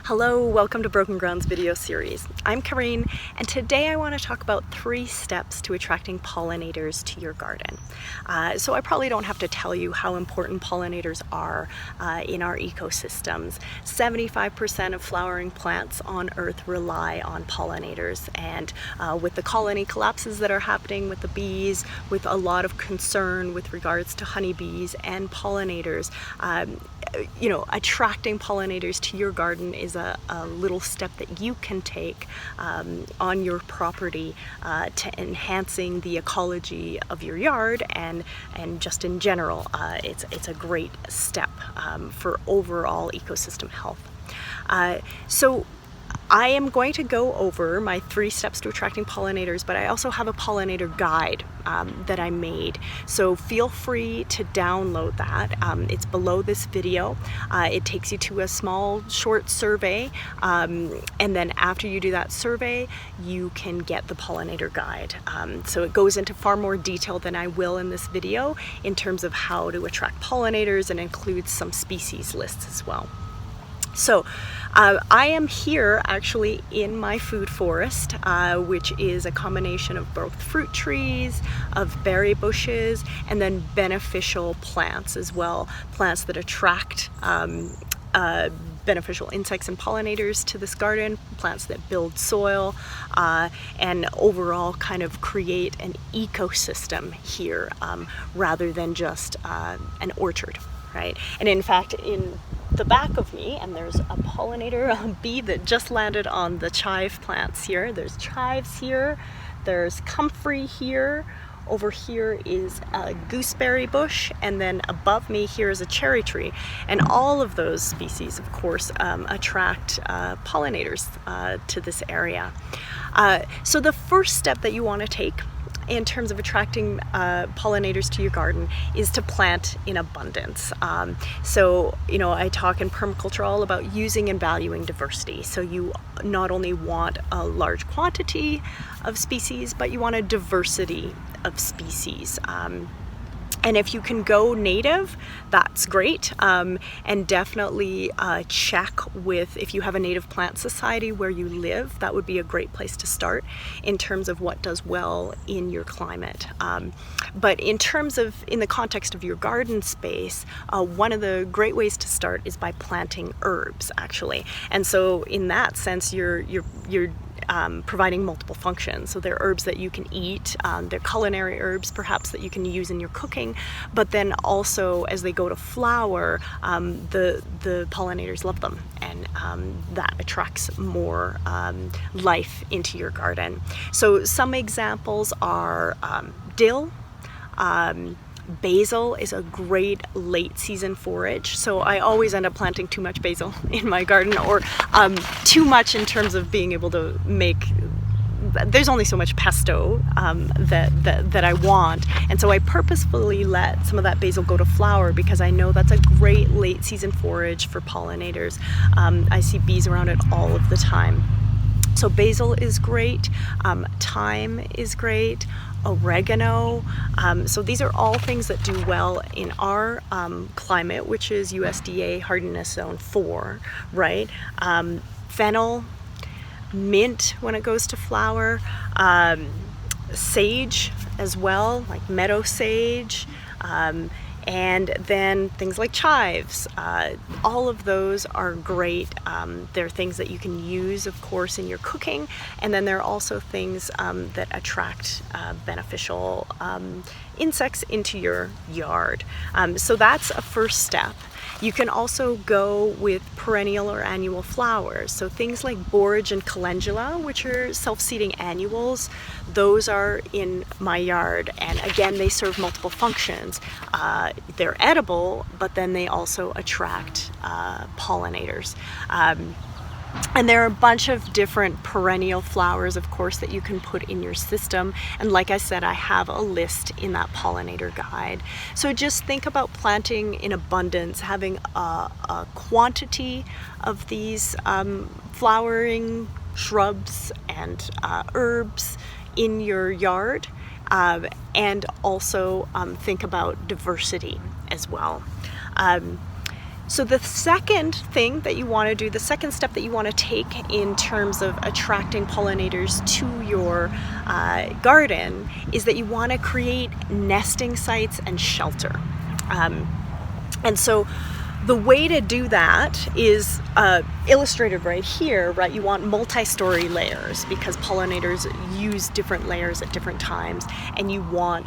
Hello, welcome to Broken Grounds video series. I'm Kareen, and today I want to talk about 3 steps to attracting pollinators to your garden. So I probably don't have to tell you how important pollinators are in our ecosystems. 75% of flowering plants on Earth rely on pollinators, and with the colony collapses that are happening with the bees, with a lot of concern with regards to honeybees and pollinators, attracting pollinators to your garden is a little step that you can take on your property to enhancing the ecology of your yard and just in general. It's a great step for overall ecosystem health. So I am going to go over my 3 steps to attracting pollinators, but I also have a pollinator guide that I made. So feel free to download that. It's below this video. It takes you to a small, short survey, and then after you do that survey, you can get the pollinator guide. So it goes into far more detail than I will in this video in terms of how to attract pollinators, and includes some species lists as well. So I am here actually in my food forest, which is a combination of both fruit trees, of berry bushes, and then beneficial plants as well. Plants that attract beneficial insects and pollinators to this garden, plants that build soil, and overall kind of create an ecosystem here rather than just an orchard, right? And in fact, in the back of me, and there's a pollinator, a bee that just landed on the chive plants here. There's chives here, there's comfrey here, over here is a gooseberry bush, and then above me here is a cherry tree. And all of those species, of course, attract pollinators to this area. So the first step that you want to take in terms of attracting pollinators to your garden is to plant in abundance. So I talk in permaculture all about using and valuing diversity. So you not only want a large quantity of species, but you want a diversity of species. And if you can go native, that's great. And definitely check with, if you have a native plant society where you live, that would be a great place to start in terms of what does well in your climate. But in the context of your garden space, one of the great ways to start is by planting herbs, actually. And so in that sense, you're providing multiple functions. So they're herbs that you can eat, they're culinary herbs perhaps that you can use in your cooking, but then also as they go to flower, the pollinators love them, and that attracts more life into your garden. So some examples are dill. Basil is a great late season forage, so I always end up planting too much basil in my garden, or too much in terms of being able to make, there's only so much pesto that I want, and so I purposefully let some of that basil go to flower because I know that's a great late season forage for pollinators. I see bees around it all of the time. So basil is great, thyme is great, oregano. So these are all things that do well in our climate, which is USDA hardiness zone 4, right? Fennel, mint when it goes to flower, sage as well, like meadow sage, and then things like chives. All of those are great. They're things that you can use, of course, in your cooking, and then there are also things that attract beneficial insects into your yard. So that's a first step. You can also go with perennial or annual flowers. So things like borage and calendula, which are self-seeding annuals, those are in my yard. And again, they serve multiple functions. They're edible, but then they also attract pollinators. And there are a bunch of different perennial flowers, of course, that you can put in your system. And like I said, I have a list in that pollinator guide. So just think about planting in abundance, having a quantity of these flowering shrubs and herbs in your yard, and also think about diversity as well. So the second thing that you want to do, the second step that you want to take in terms of attracting pollinators to your garden is that you want to create nesting sites and shelter. And so the way to do that is illustrated right here, right? You want multi-story layers because pollinators use different layers at different times, and you want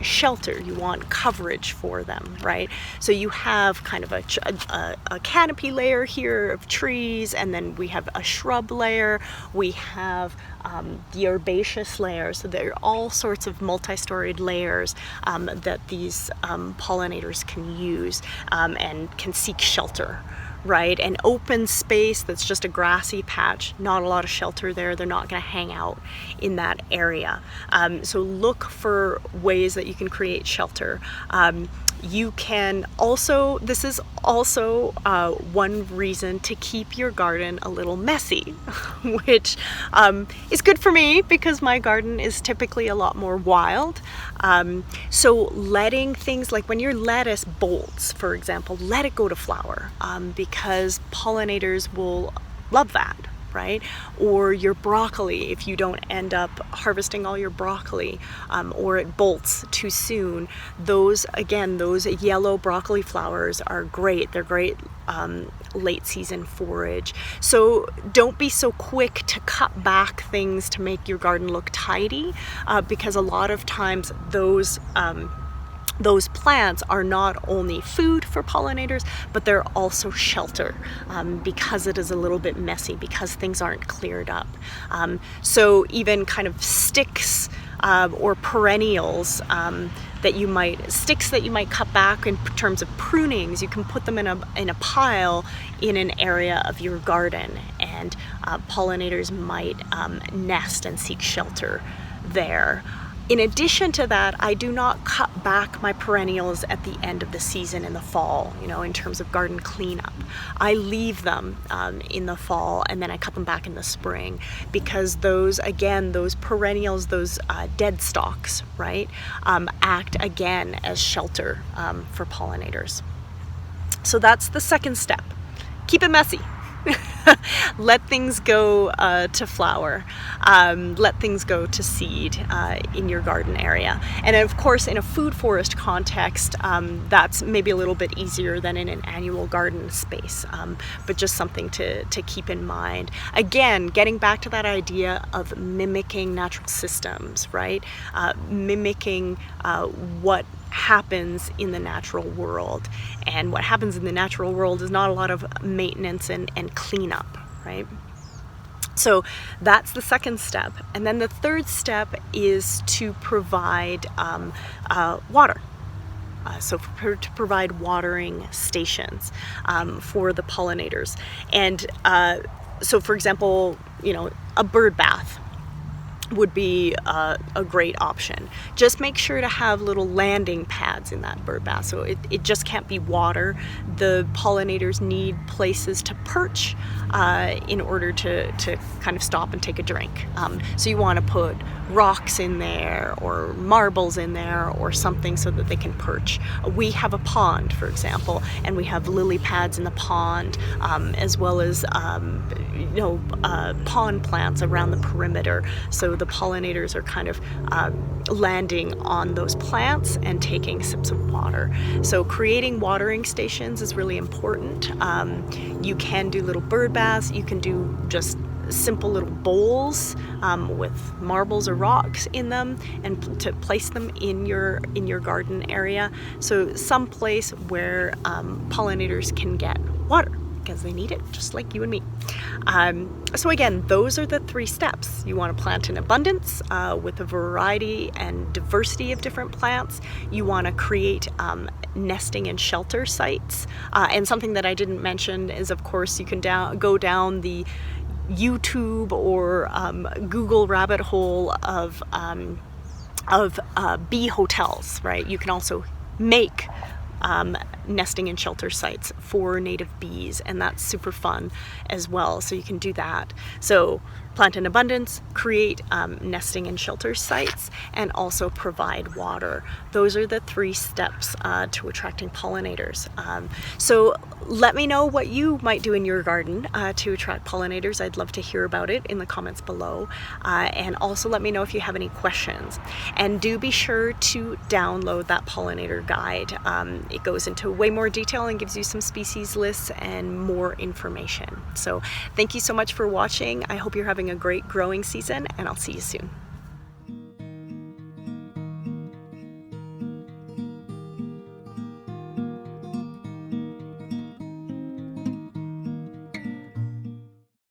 shelter, you want coverage for them, right? So you have kind of a canopy layer here of trees, and then we have a shrub layer, we have the herbaceous layer. So there are all sorts of multi-storied layers that these pollinators can use and can seek shelter, right? An open space that's just a grassy patch, not a lot of shelter there. They're not going to hang out in that area. So look for ways that you can create shelter. You can also, this is also one reason to keep your garden a little messy, which is good for me because my garden is typically a lot more wild. So letting things like when your lettuce bolts, for example, let it go to flower because pollinators will love that. Right? Or your broccoli, if you don't end up harvesting all your broccoli or it bolts too soon, those yellow broccoli flowers are great. They're great late season forage. So don't be so quick to cut back things to make your garden look tidy because a lot of times those plants are not only food for pollinators, but they're also shelter because it is a little bit messy, because things aren't cleared up. So even kind of sticks or perennials sticks that you might cut back in terms of prunings, you can put them in a pile in an area of your garden, and pollinators might nest and seek shelter there. In addition to that, I do not cut back my perennials at the end of the season in the fall, in terms of garden cleanup. I leave them in the fall and then I cut them back in the spring because those perennials, those dead stalks, right, act again as shelter for pollinators. So that's the second step. Keep it messy. Let things go to flower. Let things go to seed in your garden area. And of course, in a food forest context, that's maybe a little bit easier than in an annual garden space, but just something to keep in mind. Again, getting back to that idea of mimicking natural systems, right? Mimicking what happens in the natural world, and what happens in the natural world is not a lot of maintenance and cleanup, right? So that's the second step. And then the third step is to provide water. So to provide watering stations for the pollinators. And so for example, a bird bath would be a great option. Just make sure to have little landing pads in that bird bath. So it just can't be water. The pollinators need places to perch in order to kind of stop and take a drink. So you want to put rocks in there or marbles in there or something so that they can perch. We have a pond, for example, and we have lily pads in the pond as well as pond plants around the perimeter. So the pollinators are kind of landing on those plants and taking sips of water. So creating watering stations is really important. You can do little bird baths. You can do just simple little bowls with marbles or rocks in them, and to place them in your garden area. So someplace where pollinators can get water, because they need it just like you and me. So again, those are the three steps. You want to plant in abundance with a variety and diversity of different plants. You want to create nesting and shelter sites. And something that I didn't mention is, of course, you can go down the YouTube or Google rabbit hole of bee hotels, right? You can also make nesting and shelter sites for native bees, and that's super fun as well. So you can do that. So plant in abundance, create nesting and shelter sites, and also provide water. Those are the three steps to attracting pollinators. So Let me know what you might do in your garden to attract pollinators. I'd love to hear about it in the comments below. And also let me know if you have any questions. And do be sure to download that pollinator guide. It goes into way more detail and gives you some species lists and more information. So thank you so much for watching. I hope you're having a great growing season, and I'll see you soon.